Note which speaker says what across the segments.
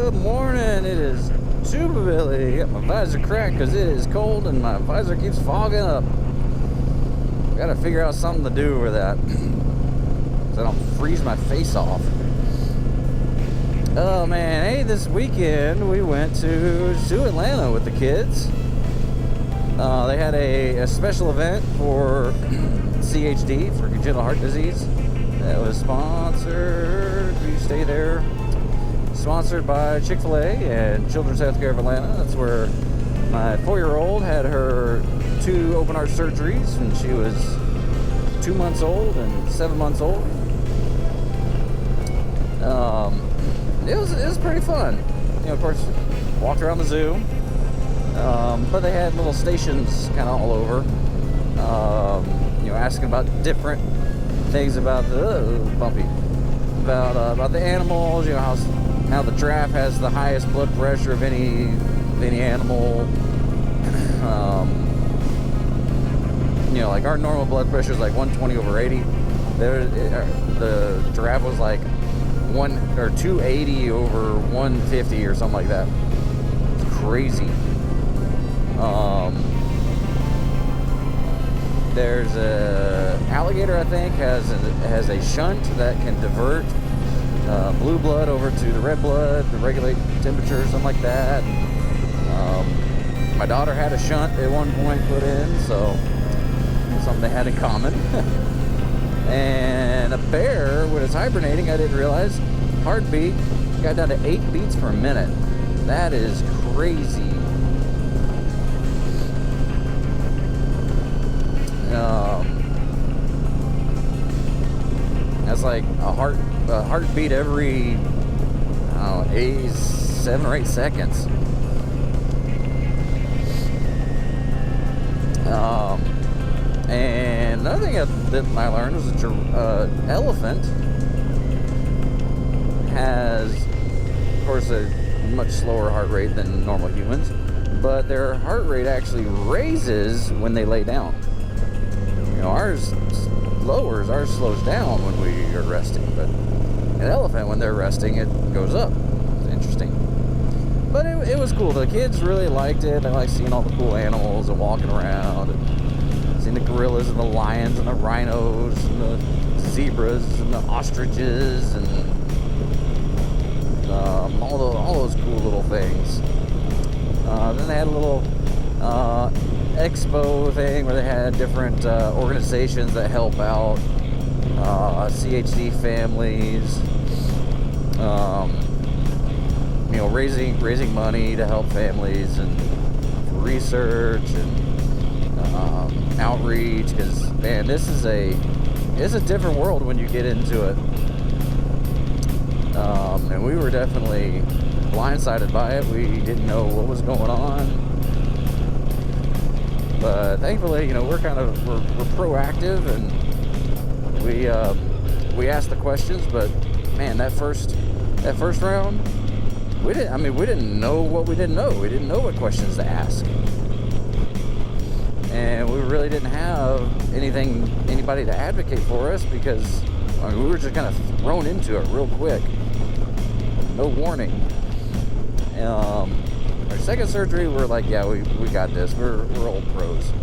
Speaker 1: Good morning. It is Tuba Billy. Got my visor cracked because it is cold and my visor keeps fogging up. Gotta figure out something to do with that so I don't freeze my face off. Oh man, hey, this weekend we went to Atlanta with the kids. They had a special event for CHD, for congenital heart disease. That was sponsored, you stay there, sponsored by Chick-fil-A and Children's Healthcare of Atlanta. That's where my 4-year-old had her 2 open heart surgeries when she was 2 months old and 7 months old. It was pretty fun. You know, of course, walked around the zoo, but they had little stations kind of all over. You know, asking about different things about the about the animals. You know, how the giraffe has the highest blood pressure of any animal. You know, like our normal blood pressure is like 120 over 80. The giraffe was like 280 over 150 or something like that. It's crazy. There's a alligator, I think, has a shunt that can divert blue blood over to the red blood to regulate temperature, something like that. My daughter had a shunt at one point put in, so something they had in common. And a bear, when it's hibernating, I didn't realize, heartbeat got down to 8 beats per minute. That is crazy. That's like a heartbeat every, I don't know, 7 or 8 seconds. And another thing that I learned was that elephant has, of course, a much slower heart rate than normal humans, but their heart rate actually raises when they lay down. You know, ours lowers, ours slows down when we are resting, but an elephant, when they're resting, it goes up. It's interesting. But it was cool. The kids really liked it. They like seeing all the cool animals and walking around and seeing the gorillas and the lions and the rhinos and the zebras and the ostriches and all those cool little things. Then they had a little expo thing where they had different organizations that help out CHD families. You know, raising money to help families and for research and outreach, because man, it's a different world when you get into it. And we were definitely blindsided by it. We didn't know what was going on, but thankfully, you know, we're proactive and we asked the questions. But man, that first round, we didn't know what we didn't know. We didn't know what questions to ask. And we really didn't have anybody to advocate for us, because we were just kind of thrown into it real quick. No warning. Our second surgery, we're like, yeah, we got this. We're old pros.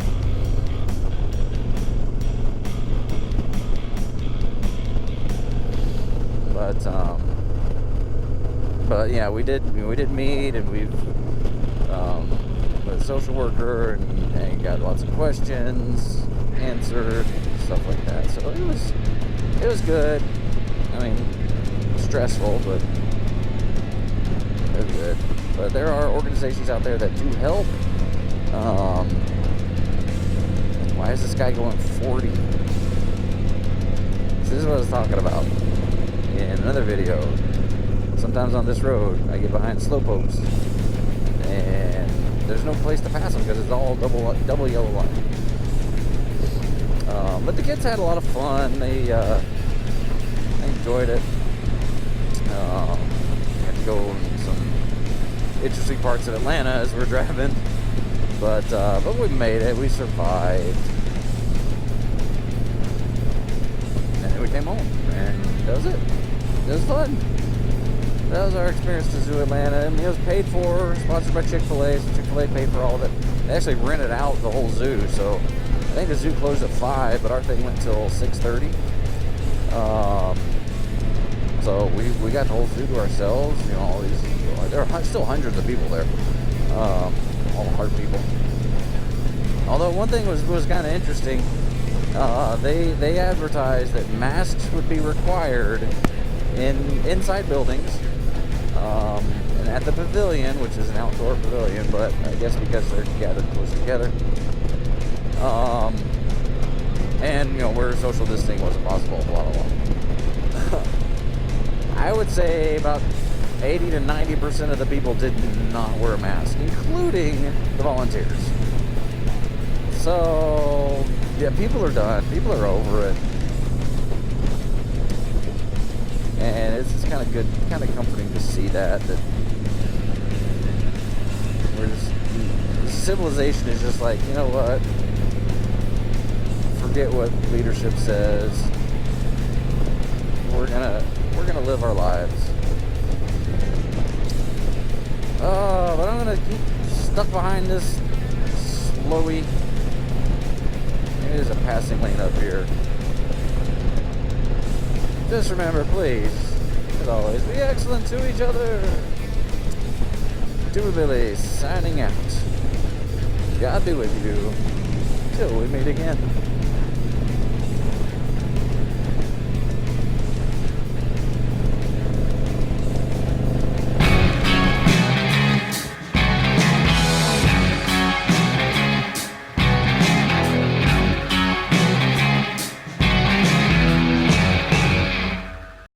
Speaker 1: But yeah, we did meet, and we've with a social worker and got lots of questions answered, stuff like that. So it was good. I mean, stressful, but it was good. But there are organizations out there that do help. Why is this guy going 40? This is what I was talking about in another video. Sometimes on this road, I get behind slowpokes, and there's no place to pass them because it's all double yellow line. But the kids had a lot of fun. They enjoyed it. Had to go in some interesting parts of Atlanta as we're driving, but we made it. We survived, and then we came home, and that was it. It was fun. that was our experience to Zoo Atlanta. I mean, it was paid for, sponsored by Chick-fil-A. So Chick-fil-A paid for all of it. They actually rented out the whole zoo. So I think the zoo closed at 5, but our thing went till 6:30. So we got the whole zoo to ourselves. You know, all these, there are still hundreds of people there. All the heart people. Although one thing was kind of interesting. They advertised that masks would be required inside buildings, and at the pavilion, which is an outdoor pavilion, but I guess because they're gathered close together, and you know where social distancing wasn't possible, blah blah blah. I would say about 80 to 90% of the people did not wear a mask, including the volunteers. So yeah, people are done. People are over it. And it's kind of good, kind of comforting to see that we're just, civilization is just like, you know what? Forget what leadership says. We're gonna live our lives. But I'm gonna keep stuck behind this slowy. Maybe there's a passing lane up here. Just remember, please, as always, be excellent to each other. Doobie Billy signing out. God be with you till we meet again.